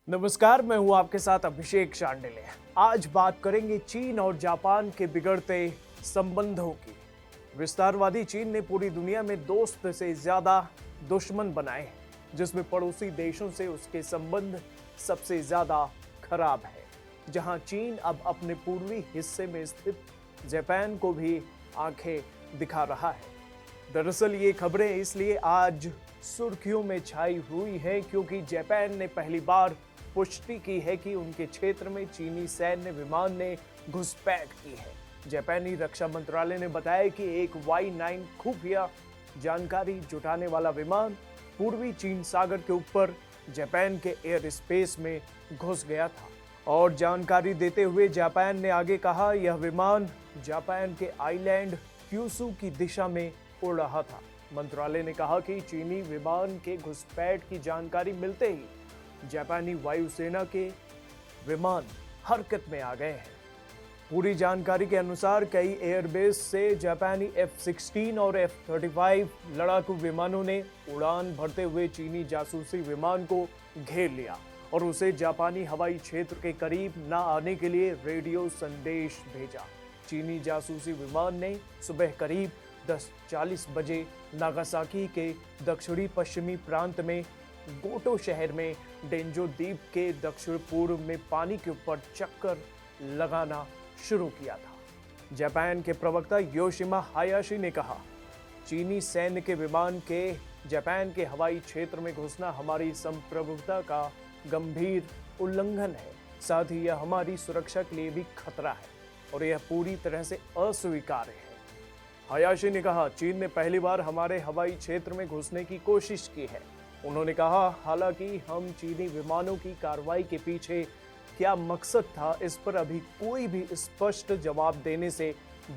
नमस्कार, मैं हूं आपके साथ अभिषेक शांडिल्य। आज बात करेंगे चीन और जापान के बिगड़ते संबंधों की। विस्तारवादी चीन ने पूरी दुनिया में दोस्त से ज्यादा दुश्मन बनाए हैं, जिसमें पड़ोसी देशों से उसके संबंध सबसे ज्यादा खराब है। जहां चीन अब अपने पूर्वी हिस्से में स्थित जापान को भी आंखें दिखा रहा है। दरअसल ये खबरें इसलिए आज सुर्खियों में छाई हुई हैं क्योंकि जापान ने पहली बार पुष्टि की है कि उनके क्षेत्र में चीनी सैन्य विमान ने घुसपैठ की है। जापानी रक्षा मंत्रालय ने बताया कि एक Y9 खुफिया जानकारी जुटाने वाला विमान पूर्वी चीन सागर के ऊपर जापान के एयर स्पेस में घुस गया था। और जानकारी देते हुए जापान ने आगे कहा, यह विमान जापान के आइलैंड क्यूशू की दिशा में उड़ रहा था। मंत्रालय ने कहा कि चीनी विमान के घुसपैठ की जानकारी मिलते ही जापानी वायुसेना के विमान हरकत में आ गए हैं। पूरी जानकारी के अनुसार कई एयरबेस से जापानी F-16 और F-35 लड़ाकू विमानों ने उड़ान भरते हुए चीनी जासूसी विमान को घेर लिया और उसे जापानी हवाई क्षेत्र के करीब न आने के लिए रेडियो संदेश भेजा। चीनी जासूसी विमान ने सुबह करीब 10:40 बजे नागासाकी के दक्षिणी पश्चिमी प्रांत में गोटो शहर में डेंजो द्वीप के दक्षिण पूर्व में पानी के ऊपर चक्कर लगाना शुरू किया था। जापान के प्रवक्ता योशिमा हायाशी ने कहा, चीनी सैन्य के विमान के जापान के हवाई क्षेत्र में घुसना हमारी संप्रभुता का गंभीर उल्लंघन है। साथ ही यह हमारी सुरक्षा के लिए भी खतरा है और यह पूरी तरह से अस्वीकार्य है। हायाशी ने कहा, चीन ने पहली बार हमारे हवाई क्षेत्र में घुसने की कोशिश की है। उन्होंने कहा, हालांकि हम चीनी विमानों की कार्रवाई के पीछे क्या मकसद था, इस पर अभी कोई भी स्पष्ट जवाब देने से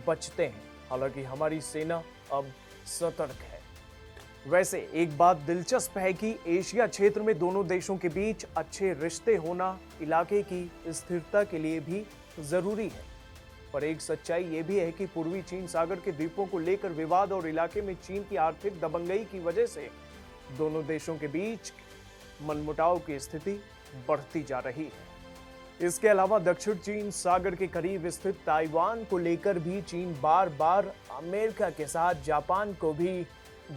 बचते हैं। हालांकि हमारी सेना अब सतर्क है। वैसे एक बात दिलचस्प है कि एशिया क्षेत्र में दोनों देशों के बीच अच्छे रिश्ते होना इलाके की स्थिरता के लिए भी जरूरी है। पर एक सच्चाई यह भी है कि पूर्वी चीन सागर के द्वीपों को लेकर विवाद और इलाके में चीन की आर्थिक दबंगई की वजह से दोनों देशों के बीच मनमुटाव की स्थिति बढ़ती जा रही है। इसके अलावा दक्षिण चीन सागर के करीब स्थित ताइवान को लेकर भी चीन बार बार अमेरिका के साथ जापान को भी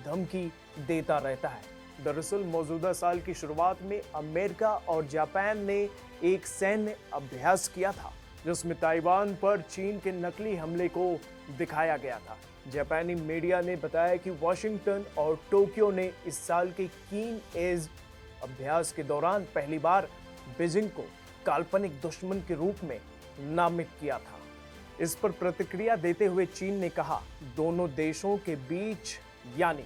धमकी देता रहता है। दरअसल मौजूदा साल की शुरुआत में अमेरिका और जापान ने एक सैन्य अभ्यास किया था, जिसमें ताइवान पर चीन के नकली हमले को दिखाया गया था। जापानी मीडिया ने बताया कि वॉशिंगटन और टोक्यो ने इस साल के कीन एज अभ्यास के दौरान पहली बार बीजिंग को काल्पनिक दुश्मन के रूप में नामित किया था। इस पर प्रतिक्रिया देते हुए चीन ने कहा, दोनों देशों के बीच यानी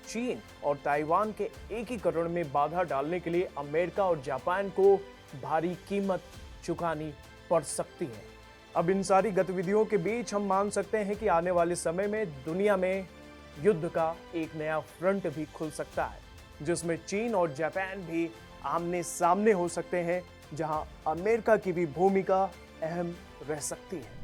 चीन और ताइवान के एकीकरण में बाधा डालने के लिए अमेरिका और जापान को भारी कीमत चुकानी पड़ सकती है। अब इन सारी गतिविधियों के बीच हम मान सकते हैं कि आने वाले समय में दुनिया में युद्ध का एक नया फ्रंट भी खुल सकता है, जिसमें चीन और जापान भी आमने सामने हो सकते हैं, जहां अमेरिका की भी भूमिका अहम रह सकती है।